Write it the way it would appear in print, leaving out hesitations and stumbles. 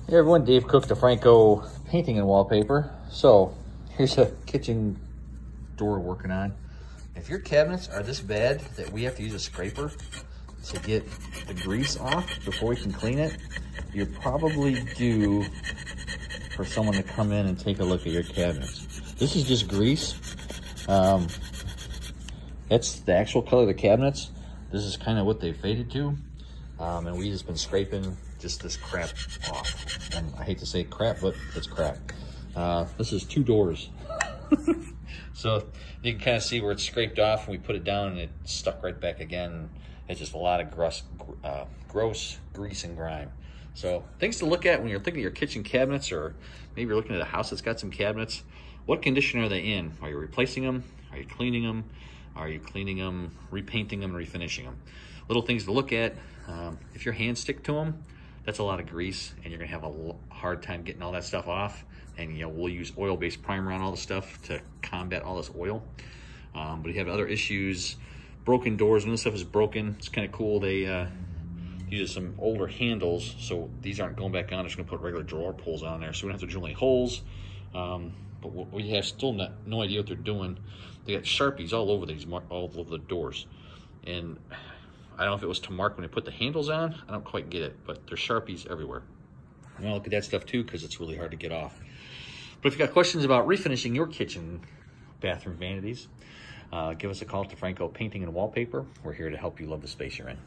Hey everyone, Dave Cook, DeFranco Painting and Wallpaper. So here's a kitchen door we're working on. If your cabinets are this bad that we have to use a scraper to get the grease off before we can clean it, you're probably due for someone to come in and take a look at your cabinets. This is just grease. That's the actual color of the cabinets. This is kind of what they faded to. And we just been scraping just this crap off. And I hate to say crap, but it's crap. This is 2 doors. So you can kind of see where it's scraped off, and we put it down and it stuck right back again. It's just a lot of gross grease and grime. So things to look at when you're thinking of your kitchen cabinets, or maybe you're looking at a house that's got some cabinets. What condition are they in? Are you replacing them? Are you cleaning them? Are you cleaning them, repainting them, refinishing them? Little things to look at. If your hands stick to them, that's a lot of grease, and you're gonna have a hard time getting all that stuff off. And we'll use oil-based primer on all the stuff to combat all this oil. But if you have other issues, broken doors, when this stuff is broken, it's kind of cool. They use some older handles, so these aren't going back on. They're just gonna put regular drawer pulls on there, so we don't have to drill any holes. But we have still no idea what they're doing. They got Sharpies all over the doors, and I don't know if it was to mark when they put the handles on. I don't quite get it, but there's Sharpies everywhere. And I'll look at that stuff too, because it's really hard to get off. But if you've got questions about refinishing your kitchen bathroom vanities, give us a call to DeFranco Painting and Wallpaper. We're here to help you love the space you're in.